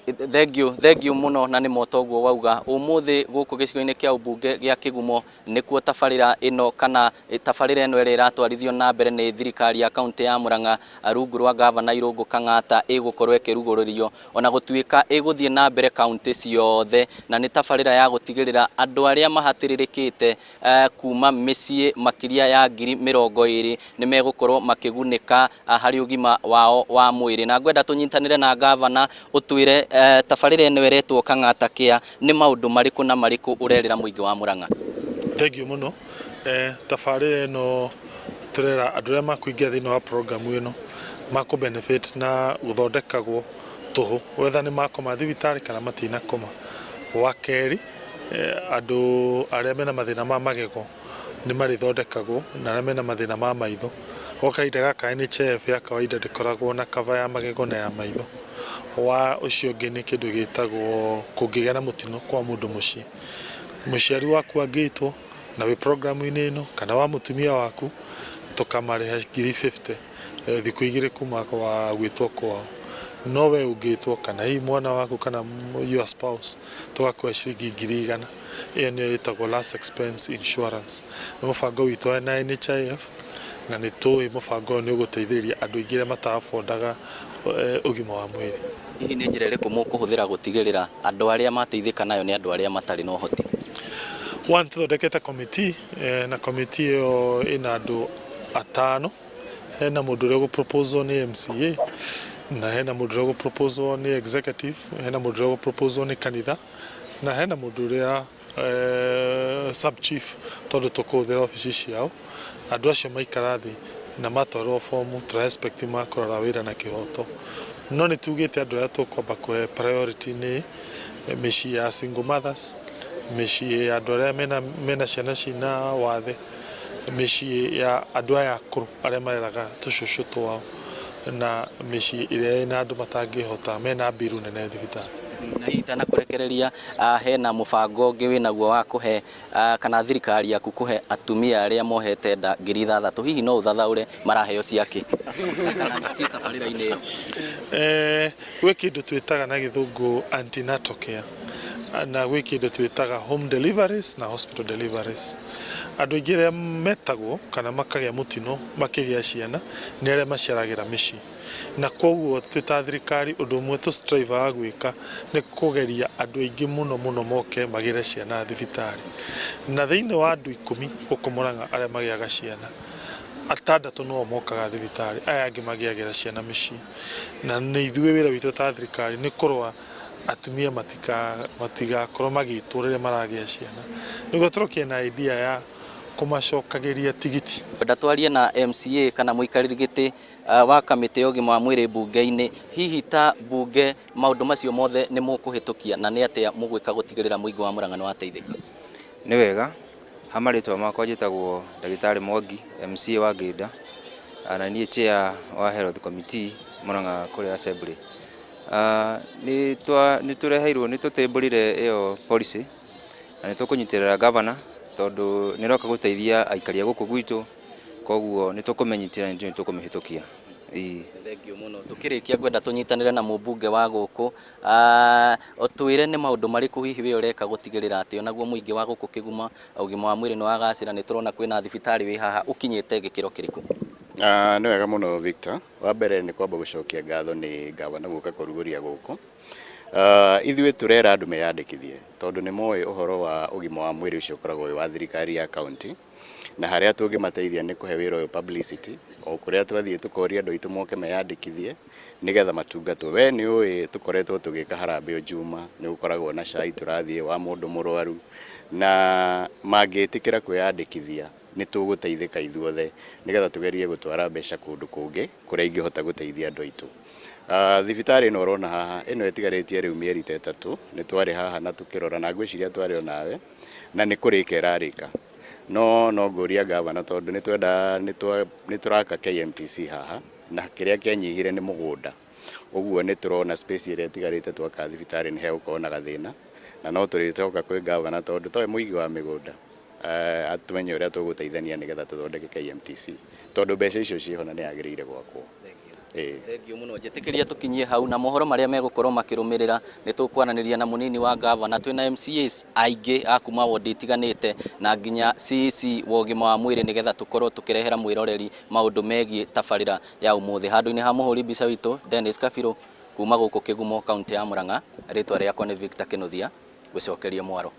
Thengiũ mũno na nĩ motoguo wauga ũmũthĩ gũkũ gĩcigo-inĩ kĩa ũmbunge gĩa Kĩgumo nĩkuo tabarĩra ĩno kana tabarĩra ĩno ĩrĩa ĩratwarithio na mbere nĩ thirikari ya kaũntĩ ya Mũrang'a rungu rwa gavana Irũngũ Kang'ata ĩgũkorwo ĩkĩrugũrĩrio ona gũtuĩka ĩgũthiĩ na mbere kaũntĩ ciothe, na nĩ tabarĩra ya gũtigĩrĩra andũ arĩa mahatĩrĩrĩkĩte kuma mĩciĩ makĩria ya 20,000 nĩ megũkorwo makĩgunĩka harĩ ũgima wao wa mwĩrĩ. Na ngwenda tũnyitanĩre na gavana ũtwĩre tabarĩra ĩno ĩretwo Kang'ata Care nĩ maũndũ marĩkũ na marĩkũ ũrerĩra mũingĩ wa Mũrang'a? Thengiũ mũno. Tabarĩra ĩno tũrera andũ arĩa makũingĩra thĩinĩ wa program ĩno makũ benefit na gũthondekagwo tũhũ, whether nĩ makoma thibitarĩ kana matinakoma. Wa kerĩ, andũ arĩa mena mathĩna ma magego nĩ marĩthondekagwo na arĩa mena mathĩna ma maitho. Gwa kahinda gaka NHIF ya kawaida ndĩkoragwo na cover ya magego na ya maitho. Wa ũcio ũngĩ nĩ kĩndũ gĩtagwo kũngĩgĩa na mũtino kwa mũndũ mũciĩ, mũciari waku angĩtwo na wĩ programu-inĩ ĩno kana wa mũtumia waku tũkamarĩha 50,000 thikũ igĩrĩ kuma wa gwĩtwo kwao. No we ũngĩtwo kana hihi mwana waku kana your spouse tũgakuoya ciringi 100,000. Ĩyo nĩyo ĩtagwo last expense insurance. Nĩ mũbango witũ na NHIF na nĩ tũĩ mũbango ũyũ nĩ ũgũteithĩrĩria andũ aingĩ arĩa mataabondaga ũgima wa mwĩrĩ. Hihi nĩ njĩra ĩrĩkũ mũkũhũthĩra gũtigĩrĩra andũ arĩa mateithĩka nayo nĩ andũ arĩa matarĩ na ũhoti? One, tũthondekete committee na committee ĩyo ĩna andũ 5. Hena mũndũ ũrĩa gũ-proposal nĩ MCA na hena mũndũ ũrĩa gũ-proposal nĩ executive, hena mũndũ ũrĩa gũ-proposal nĩ kanitha na hena mũndũ ũrĩa sub chief, tondũ tũkũhũthĩra obici ciao. Andũ acio maikara thĩ na matwarwo fomu tũra expect makũrora wĩra na kĩhoto. No nĩ tugĩte andũ arĩa tũkwamba kũhe priority nĩ mĩciĩ ya single mothers, mĩciĩ ya andũ arĩa mena ciana cina wathe, mĩciĩ ya andũ aya akũrũ arĩa mareraga tũcũcũ twao na mĩciĩ ĩrĩa ĩna andũ matangĩhota mena mbiru nene thibitarĩ. Na hihi itanakũrekereria, hena mũbango ũngĩ wĩnaguo wa kũhe kana thirikari yaku kũhe atumia arĩa mohete nda 6,000. Hihi no ũthathaũre maraheo ciake kana ciĩ tabarĩra-inĩ ĩyo? Gwĩ kĩndũ twĩtaga na gĩthũngũ antenatal care na gwĩ kĩndũ twĩtaga home deliveries na hospital deliveries. Andũ aingĩ arĩa metagwo kana makagĩa mũtino makĩgĩa ciana nĩ arĩa maciaragĩra mĩciĩ, na koguo twĩ ta thirikari ũndũ ũmwe tũ-strive gwĩka nĩ kũgeria andũ aingĩ mũno moke magĩre ciana thibitarĩ. Na thĩinĩ wa andũ 10 gũkũ Mũrang'a arĩa magĩaga ciana, 6 no mokaga thibitarĩ, aya angĩ magĩagĩra ciana mĩciĩ. Na nĩ ithuĩ wĩra witũ ta thirikari nĩ kũrora atumia matigakorwo magĩtwo rĩrĩa maragĩa ciana, nĩguo tũrokia na idea ya kũmacokagĩria tigiti. Ndatwarie na MCA kana mũikarĩri gĩtĩ wa kamĩtĩ ya ũgima wa mwĩrĩ mbunge-inĩ. Hihi ta mbunge maũndũ macio mothe nĩ mũkũhĩtũkia na nĩ atĩa mũgwĩka gũtigĩrĩra mũingĩ wa Mũrang'a nĩ wateithĩka? Nĩ wega, ha marĩtwa makwa njĩtagwo ndagĩtarĩ Mwangi, MCA wa Ngĩnda, na niĩ chair wa Health Committee Mũrang'a kũrĩa Assembly. Nĩ tũreheirwo nĩ tũtĩmbũrire ĩyo policy na nĩ tũkũnyitĩrĩra governor tondũ nĩ roka gũteithia aikari a gũkũ gwitũ, koguo nĩ tũkũmenyitĩrĩra nĩ tũkũmĩhĩtũkia. Thengiũ mũno. Tũkĩrĩkia ngwenda tũnyitanĩre na mũmbunge wa gũkũ, ũtwĩre nĩ maũndũ marĩkũ hihi we ũreka gũtigĩrĩra atĩ onaguo mũingĩ wa gũkũ Kĩguma ũgima wa mwĩrĩ nĩ wagacĩra. Nĩ tũrona kwĩna thibitarĩ wĩ haha, ũkinyĩte gĩkĩro kĩrĩkũ? Nĩ wega mũno Victor. Wa mbere nĩ kwamba gũcokia ngatho nĩ gavana gũka kũrugũria gũkũ. Ithuĩ tũrera andũ meyandĩkithie tondũ nĩ moĩ ũhoro wa ũgima wa mwĩrĩ ũcio ũkoragwo wĩ wa thirikari ya kaunti, na harĩa tũngĩmateithia nĩ kũhe wĩra ũyũ publicity, o kũrĩa twathiĩ tũkoria andũ aitũ moke meyandĩkithie nĩgetha matungatwo. We nĩ ũĩ tũkoretwo tũgĩka harambee njuma, nĩ gũkoragwo na cai tũrathiĩ wa mũndũ mũrwaru, na mangĩtĩkĩra kwĩyandĩkithia nĩ tũgũteithĩka ithuothe nĩgetha tũgerie gũtwara mbeca kũndũ kũngĩ kũrĩa ingĩhota gũteithia andũ aitũ. Thibitarĩ ĩno ũrona haha, ĩno ĩtigarĩtie rĩu mĩeri 3 nĩ twarĩ haha na tũkĩrora, na ngwĩciria twarĩ o nawe, na nĩ kũrĩka ĩrarĩka. No ngũria gavana tondũ nĩ tũraka KMTC haha na kĩrĩa kĩanyihire nĩ mũgũnda, ũguo nĩ tũrona space ĩrĩa ĩtigarĩte twaka thibitarĩ nĩ hegũkorwo na gathĩna, na no tũrĩcoka kwĩ gavana tondũ toĩ mũigi wa mĩgũnda, atumenye ũrĩa tũgũteithania nĩgetha tũthondeke KMTC tondũ mbeca icio ciĩho na nĩ yagĩrĩire gwakwo. Thengio muno njĩtĩkĩria tũkinyie hau na mohoro marĩa megũkorwo makĩrũmĩrĩra nĩ tũkwaranĩria na mũnini wa gavana twĩna MCAs aingĩ a kuma wondi itiganĩte na nginya CEC wa ũgima wa mwĩrĩ nĩgetha tũkorwo tũkĩrehera mwĩroreri maũndũ megiĩ tabarĩra ya ũmũthĩ. Handũ-inĩ ha mũhũri mbica witũ Dennis Kabirũ kuma gũkũ Kĩgumo kaunti ya Murang'a, rĩtwa rĩakwa nĩ Victor Kĩnuthia, gũcokeria Mwaro.